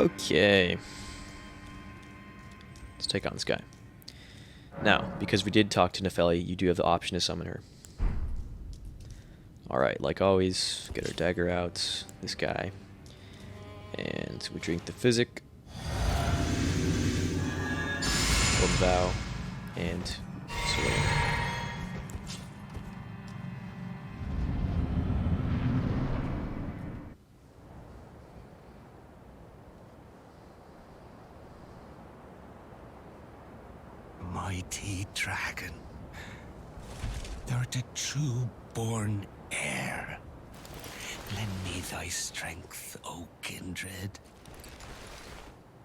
Okay. Let's take on this guy. Now, because we did talk to Nefeli, you do have the option to summon her. Alright, like always, get our dagger out, this guy. And we drink the physic. One vow. And swing. Mighty dragon, thou'rt a true-born heir. Lend me thy strength, O kindred.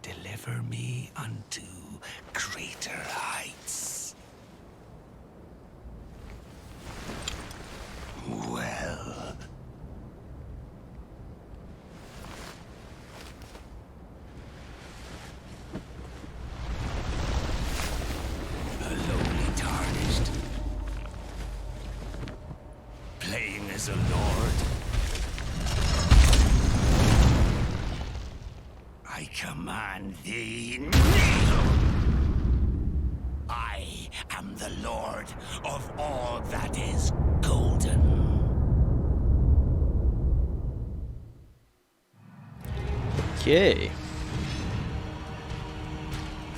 Deliver me unto greater heights. Well. Lowly tarnished, playing as a lord. I command thee, kneel! I am the lord of all that is golden. Okay.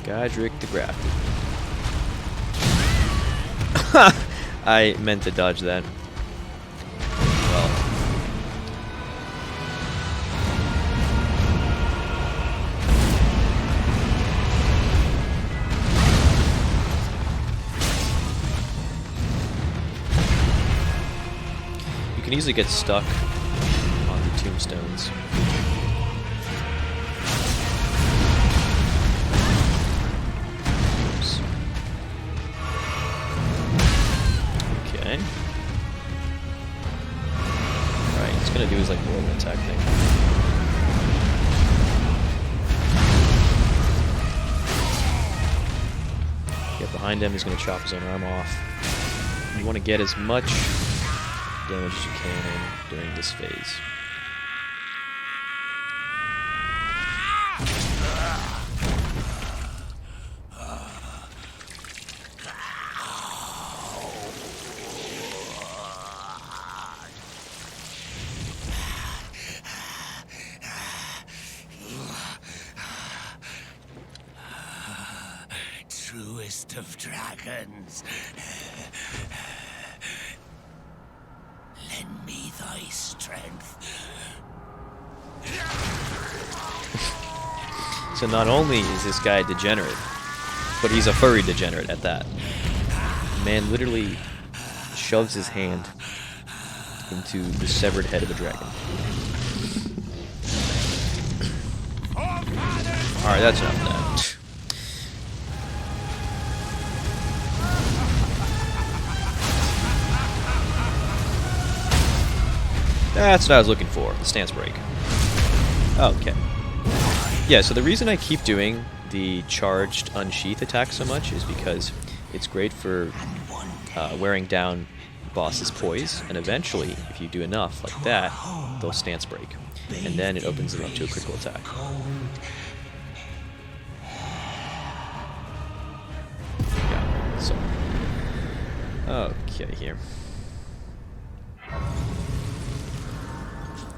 Godrick the Grafted. I meant to dodge that. Well. You can easily get stuck on the tombstones. Oops. Okay. Alright, it's gonna do his like whirlwind attack thing. Get behind him, he's gonna chop his own arm off. You want to get as much damage as you can in during this phase. Truest of dragons, lend me thy strength. So not only is this guy a degenerate, but he's a furry degenerate at that. The man literally shoves his hand into the severed head of a dragon. Alright, that's enough of that. That's what I was looking for, the stance break. Okay. Yeah, so the reason I keep doing the charged unsheath attack so much is because it's great for wearing down boss's poise, and eventually, if you do enough like that, they'll stance break. And then it opens them up to a critical attack. Yeah, so. Okay, here.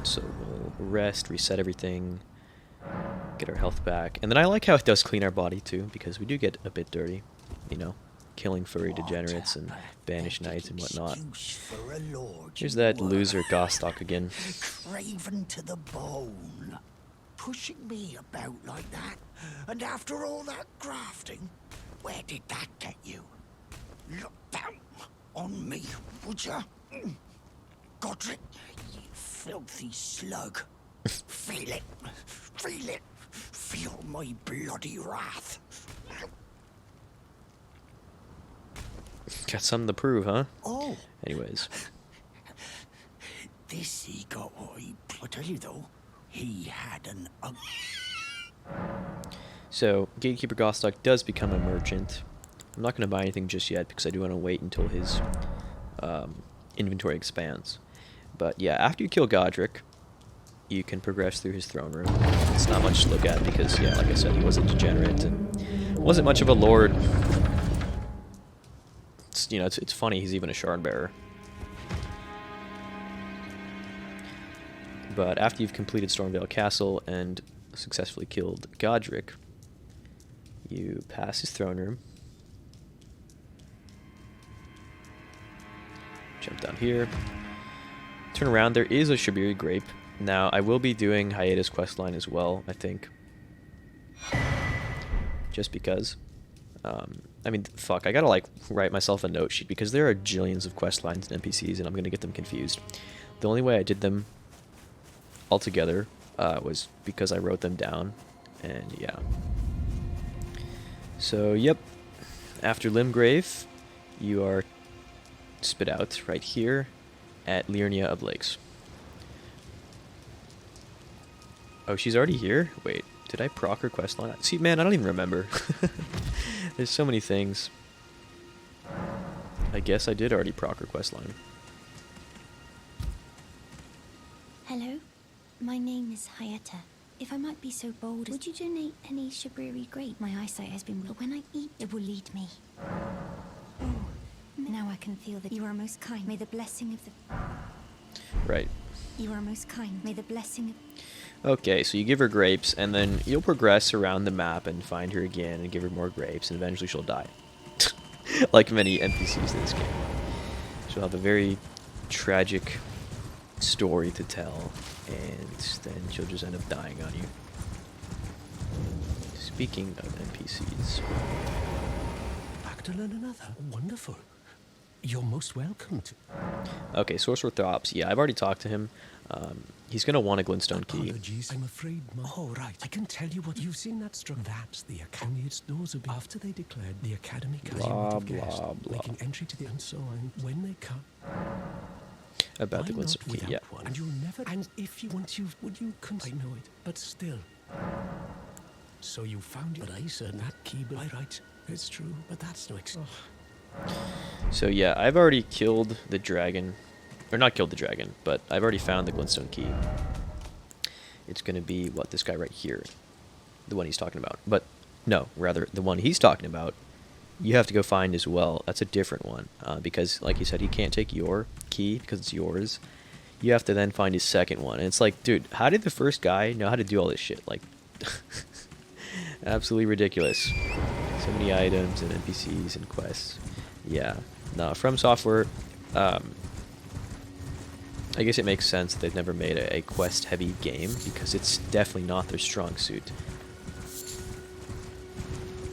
So we'll rest, reset everything, get our health back. And then I like how it does clean our body too, because we do get a bit dirty, you know, killing furry degenerates and banished knights and whatnot. Here's that loser Godrick again. Craven to the bone. Pushing me about like that. And after all that grafting, where did that get you? Look down on me, would ya? Godrick, you filthy slug. Feel it. Feel it. Feel my bloody wrath. Got something to prove, huh? Oh. Anyways. This he got what I tell you though, he had an So, Gatekeeper Godrick does become a merchant. I'm not going to buy anything just yet because I do want to wait until his inventory expands. But yeah, after you kill Godrick, you can progress through his throne room. It's not much to look at because, yeah, like I said, he wasn't degenerate and wasn't much of a lord. It's, you know, it's funny, he's even a shard bearer. But after you've completed Stormvale Castle and successfully killed Godrick, you pass his throne room. Jump down here. Turn around, there is a Shabiri Grape. Now, I will be doing Hiatus questline as well, I think. Just because. I mean, fuck, I gotta, like, write myself a note sheet because there are jillions of questlines and NPCs and I'm gonna get them confused. The only way I did them all together was because I wrote them down, and yeah. So, yep. After Limgrave, you are spit out right here at Liurnia of Lakes. Oh, she's already here? Wait, did I proc her questline? See, man, I don't even remember. There's so many things. I guess I did already proc her questline. Hello, my name is Hayata. If I might be so bold, would you donate any Shabiri grape? My eyesight has been, but when I eat, it will lead me. Oh, now I can feel that you are most kind. May the blessing of the... Right. You are most kind. May the blessing of... Okay, so you give her grapes, and then you'll progress around the map and find her again and give her more grapes, and eventually she'll die. Like many NPCs in this game. She'll have a very tragic story to tell, and then she'll just end up dying on you. Speaking of NPCs... Magdalene another? Wonderful. You're most welcome to... Okay, Sorcerer Throps. Yeah, I've already talked to him. He's going to want a Glintstone key. Apologies, I'm afraid Oh, right. I can tell you what you've seen that struck. That's the Academy. Its doors will be after they declared the Academy blah, blah, blah. making entry to the and so on. When they come... About the Glintstone key, yeah. One? And you'll never... And if you want you... Would you... I know it, but still... So you found it. But I said that key... But I right. It's true, but that's no So yeah, I've already killed the dragon. Or not killed the dragon, but I've already found the Glintstone key. It's going to be, what, this guy right here. The one he's talking about. But, no, rather, the one he's talking about, you have to go find as well. That's a different one. Because, like he said, he can't take your key because it's yours. You have to then find his second one. And it's like, dude, how did the first guy know how to do all this shit? Like, absolutely ridiculous. So many items and NPCs and quests. Yeah. No, From Software, I guess it makes sense that they've never made a quest-heavy game, because it's definitely not their strong suit.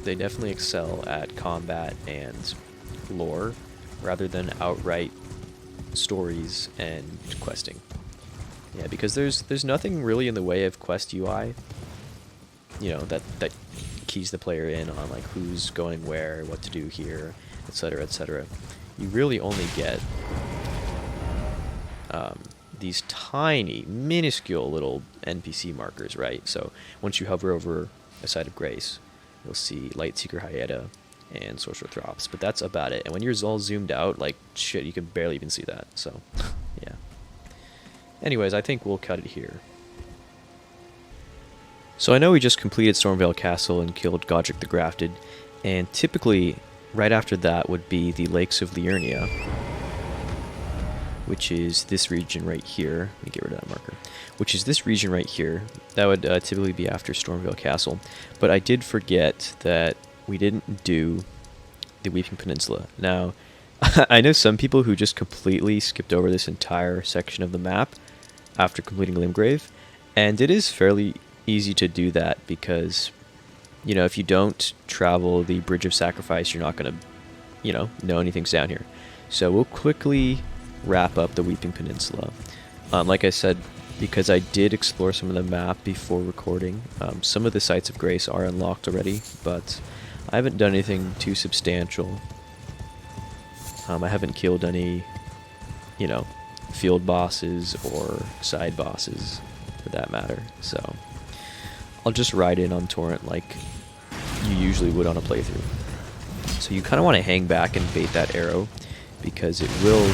They definitely excel at combat and lore, rather than outright stories and questing. Yeah, because there's nothing really in the way of quest UI, you know, that keys the player in on, like, who's going where, what to do here, etc., etc. You really only get these tiny, minuscule little NPC markers, right? So once you hover over a site of grace, you'll see Lightseeker Hyeta and Sorcerer Throps, but that's about it. And when you're all zoomed out, like, shit, you can barely even see that, so, yeah. Anyways, I think we'll cut it here. So I know we just completed Stormvale Castle and killed Godrick the Grafted, and typically, right after that would be the Lakes of Liurnia, which is this region right here. Let me get rid of that marker. Which is this region right here. That would typically be after Stormvale Castle. But I did forget that we didn't do the Weeping Peninsula. Now, I know some people who just completely skipped over this entire section of the map after completing Limgrave, and it is fairly easy to do that because, you know, if you don't travel the Bridge of Sacrifice, you're not going to, you know anything's down here. So we'll quickly wrap up the Weeping Peninsula. Like I said, because I did explore some of the map before recording, some of the sites of grace are unlocked already, but I haven't done anything too substantial. I haven't killed any, you know, field bosses or side bosses for that matter, so I'll just ride in on Torrent like you usually would on a playthrough. So you kind of want to hang back and bait that arrow, because it will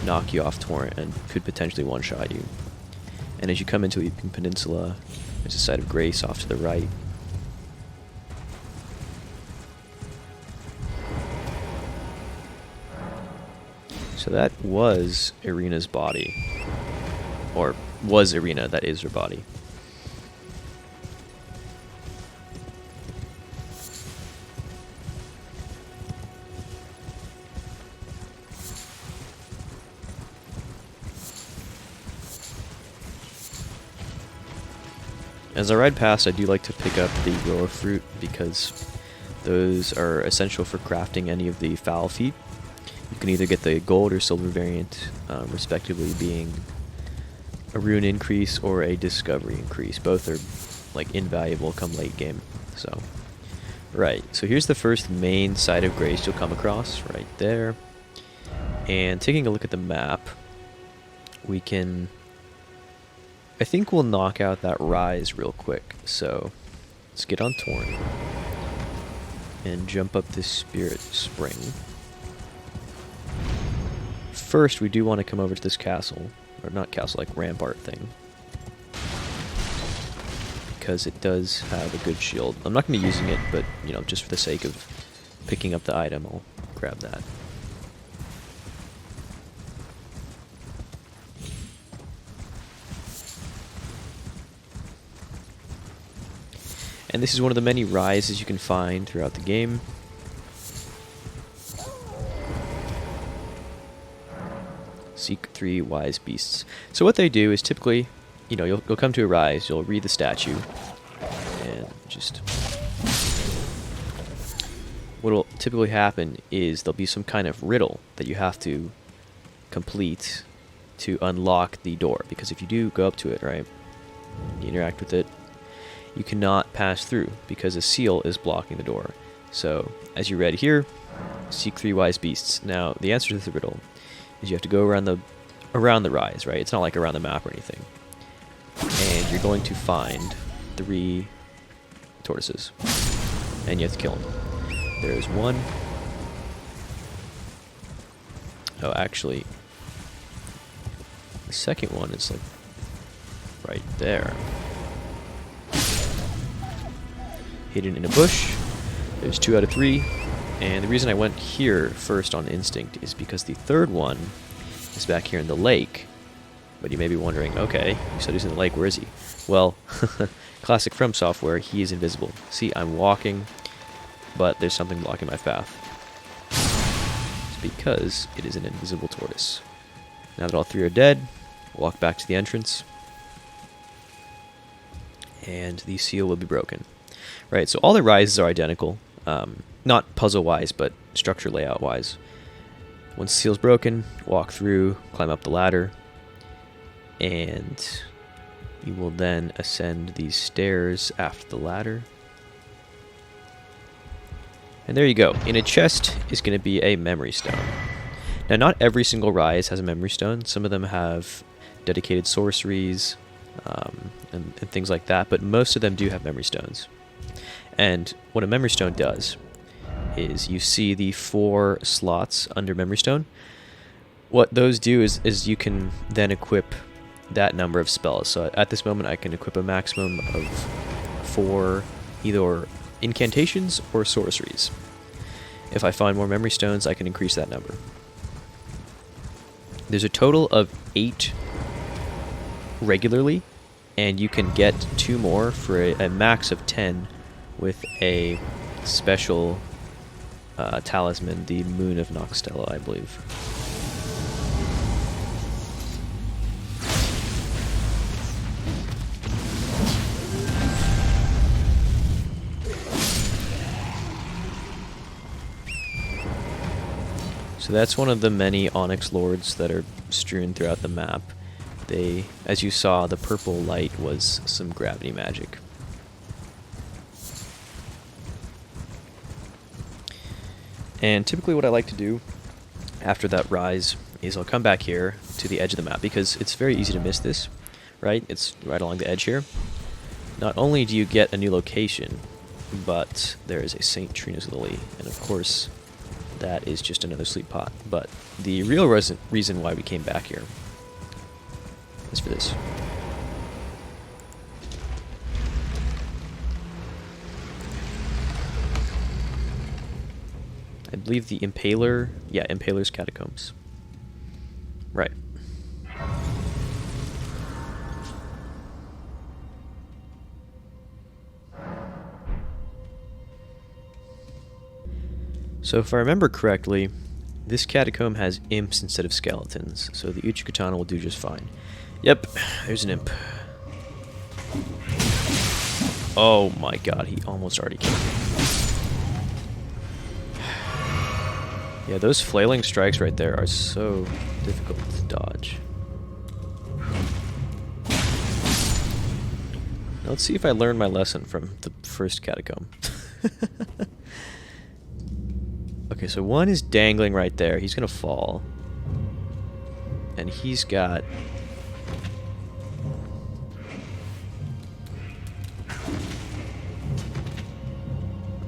knock you off Torrent and could potentially one-shot you. And as you come into Weeping Peninsula, there's a site of grace off to the right. So that was Irina's body. Or was Irina, that is her body. As I ride past, I do like to pick up the roa fruit because those are essential for crafting any of the foul feet. You can either get the gold or silver variant, respectively being a rune increase or a discovery increase. Both are like invaluable come late game. So, right. So here's the first main site of grace you'll come across right there. And taking a look at the map, we can, I think we'll knock out that rise real quick. So let's get on Torn and jump up this spirit spring. First, we do want to come over to this castle, or not castle, like rampart thing, because it does have a good shield. I'm not going to be using it, but, you know, just for the sake of picking up the item, I'll grab that. And this is one of the many rises you can find throughout the game. Seek 3 wise beasts. So what they do is typically, you know, you'll come to a rise, you'll read the statue, and just... what will typically happen is there'll be some kind of riddle that you have to complete to unlock the door. Because if you do go up to it, right, you interact with it, you cannot pass through because a seal is blocking the door. So, as you read here, seek 3 wise beasts. Now, the answer to the riddle is you have to go around the rise, right? It's not like around the map or anything. And you're going to find 3 tortoises. And you have to kill them. There's one. Oh, actually, the second one is like right there. Hidden in a bush. There's 2 out of 3. And the reason I went here first on instinct is because the third one is back here in the lake. But you may be wondering, okay, you said he's in the lake, where is he? Well, classic From Software, he is invisible. See, I'm walking, but there's something blocking my path. It's because it is an invisible tortoise. Now that all 3 are dead, walk back to the entrance, and the seal will be broken. Right, so all the rises are identical. Not puzzle-wise, but structure layout-wise. Once the seal's broken, walk through, climb up the ladder, and you will then ascend these stairs after the ladder. And there you go. In a chest is going to be a memory stone. Now, not every single rise has a memory stone. Some of them have dedicated sorceries and things like that, but most of them do have memory stones. And what a memory stone does is you see the 4 slots under memory stone. What those do is you can then equip that number of spells. So at this moment I can equip a maximum of 4 either incantations or sorceries. If I find more memory stones, I can increase that number. There's a total of 8 regularly, and you can get 2 more for a max of 10 with a special talisman, the Moon of Noxtella, I believe. So that's one of the many Onyx Lords that are strewn throughout the map. They, as you saw, the purple light was some gravity magic. And typically what I like to do after that rise is I'll come back here to the edge of the map, because it's very easy to miss this, right? It's right along the edge here. Not only do you get a new location, but there is a St. Trina's Lily, and of course that is just another sleep pot. But the real reason why we came back here is for this. I believe the Impaler... Yeah, Impaler's Catacombs. Right. So if I remember correctly, this catacomb has imps instead of skeletons, so the Uchikatana will do just fine. Yep, there's an imp. Oh my god, he almost already killed me. Yeah, those flailing strikes right there are so difficult to dodge. Now let's see if I learned my lesson from the first catacomb. Okay, so one is dangling right there. He's gonna fall. And he's got...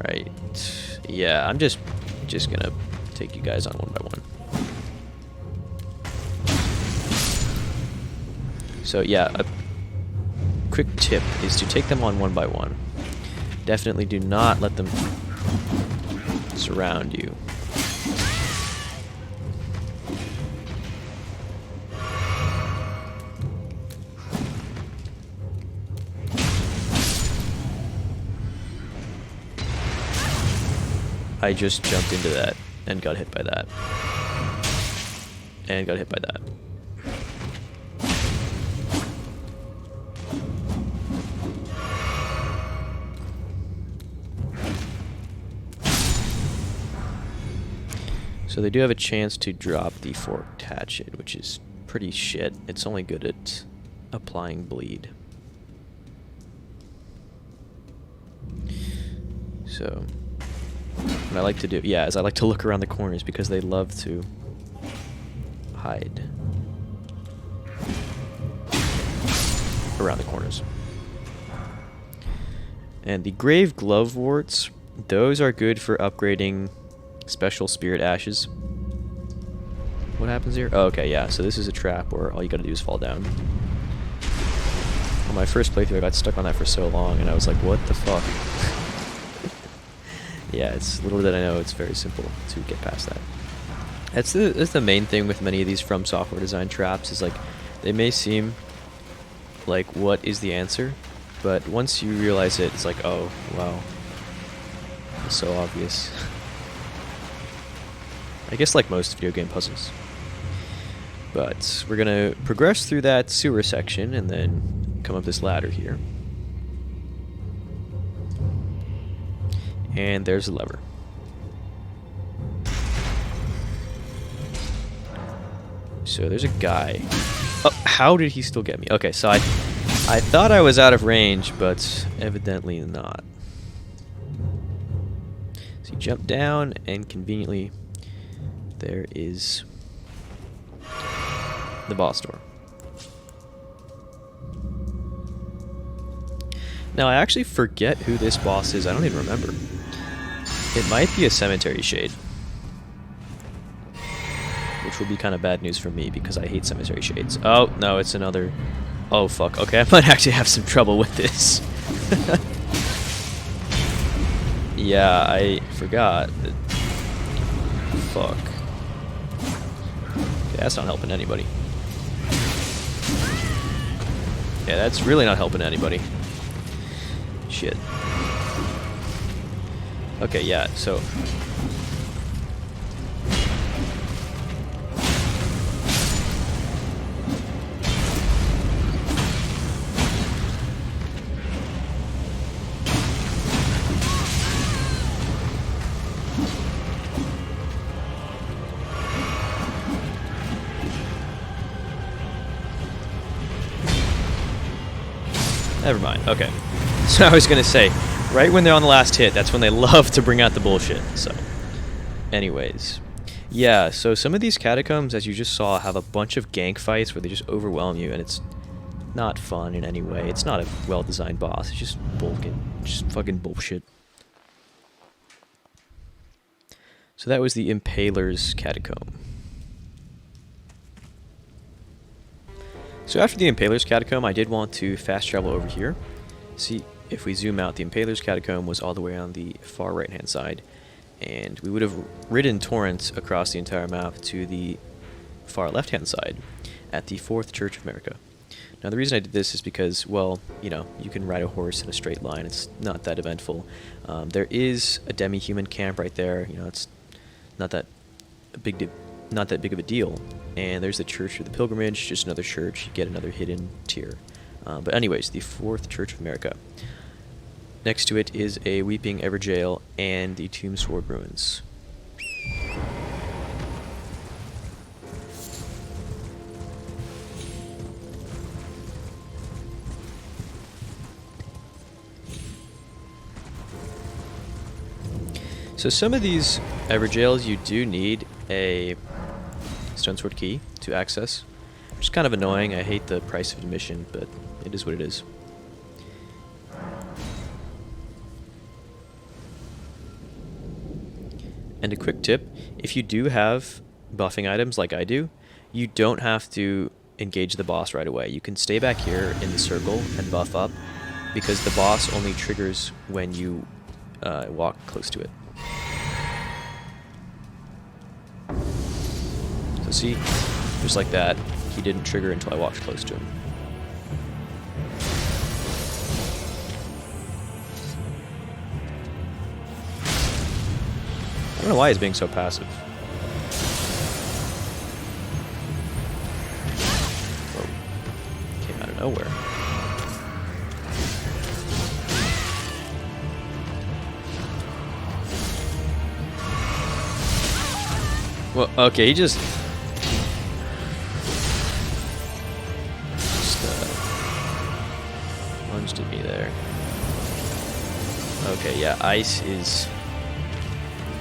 Right. Yeah, I'm just gonna take you guys on one by one. So yeah, a quick tip is to take them on one by one. Definitely do not let them surround you. I just jumped into that and got hit by that. And got hit by that. So they do have a chance to drop the forked hatchet, which is pretty shit. It's only good at applying bleed. So what I like to do, yeah, is I like to look around the corners because they love to hide around the corners. And the grave gloveworts, those are good for upgrading special spirit ashes. What happens here? Oh, okay, yeah, so this is a trap where all you gotta do is fall down. On my first playthrough I got stuck on that for so long and I was like, what the fuck? Yeah, it's little did I know it's very simple to get past that. That's the main thing with many of these From Software design traps, is like they may seem like what is the answer, but once you realize it, it's like, oh wow, it's so obvious. I guess like most video game puzzles. But we're gonna progress through that sewer section and then come up this ladder here. And there's a lever. So there's a guy. Oh, how did he still get me? Okay, so I thought I was out of range, but evidently not. So you jump down, and conveniently there is the boss door. Now I actually forget who this boss is. I don't even remember. It might be a cemetery shade, which would be kind of bad news for me because I hate cemetery shades. Oh no, it's another. Oh fuck. Okay, I might actually have some trouble with this. Yeah, I forgot that. Fuck. Okay, that's not helping anybody. Yeah, that's really not helping anybody. Shit. Okay, yeah, so... Never mind, okay. So I was gonna say, right when they're on the last hit, that's when they love to bring out the bullshit, so... Anyways. Yeah, so some of these catacombs, as you just saw, have a bunch of gank fights where they just overwhelm you, and it's not fun in any way. It's not a well-designed boss, it's just fucking bullshit. So that was the Impaler's Catacomb. So after the Impaler's Catacomb, I did want to fast travel over here. See, if we zoom out, the Impaler's Catacomb was all the way on the far right-hand side. and we would have ridden torrents across the entire map to the far left-hand side at the 4th Church of America. Now, the reason I did this is because, well, you know, you can ride a horse in a straight line. It's not that eventful. There is a demi-human camp right there. You know, it's not that big of a deal. And there's the Church of the Pilgrimage, just another church. You get another hidden tier. But anyways, the 4th Church of America. Next to it is a Weeping Everjail and the Tombsword Ruins. So some of these Everjails you do need a Stonesword key to access, which is kind of annoying. I hate the price of admission, but it is what it is. And a quick tip, if you do have buffing items like I do, you don't have to engage the boss right away. You can stay back here in the circle and buff up, because the boss only triggers when you walk close to it. So see, just like that, he didn't trigger until I walked close to him. I don't know why he's being so passive. Whoa. Came out of nowhere. Well, okay, he just lunged at me there. Okay, yeah, ice is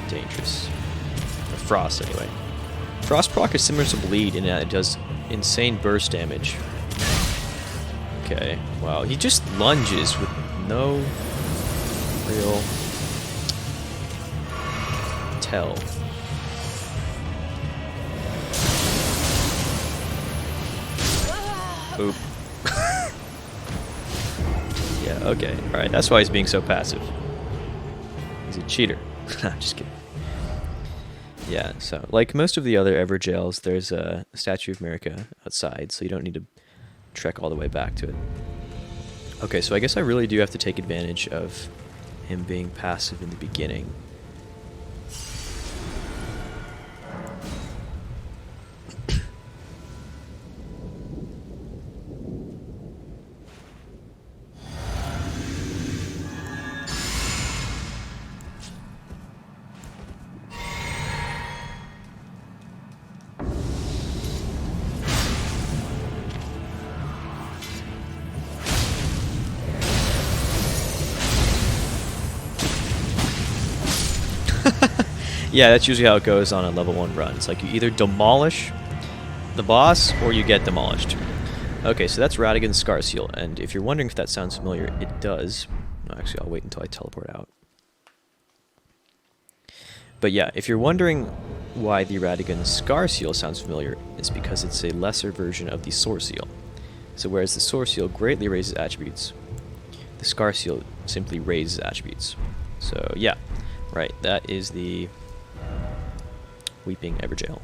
dangerous. Or frost, anyway. Frost proc is similar to bleed in that it does insane burst damage. Okay, wow, he just lunges with no real tell. Oop. Yeah, okay. Alright, that's why he's being so passive. He's a cheater. I'm just kidding. Yeah, so like most of the other Everjails, there's a Statue of America outside, so you don't need to trek all the way back to it. Okay, so I guess I really do have to take advantage of him being passive in the beginning. Yeah, that's usually how it goes on a level 1 run. It's like you either demolish the boss or you get demolished. Okay, so that's Radigan's Scar Seal, and if you're wondering if that sounds familiar, it does. Actually, I'll wait until I teleport out. But yeah, if you're wondering why the Radigan Scar Seal sounds familiar, it's because it's a lesser version of the Sword Seal. So whereas the Sword Seal greatly raises attributes, the Scar Seal simply raises attributes. So yeah, right, that is the Weeping Everjail.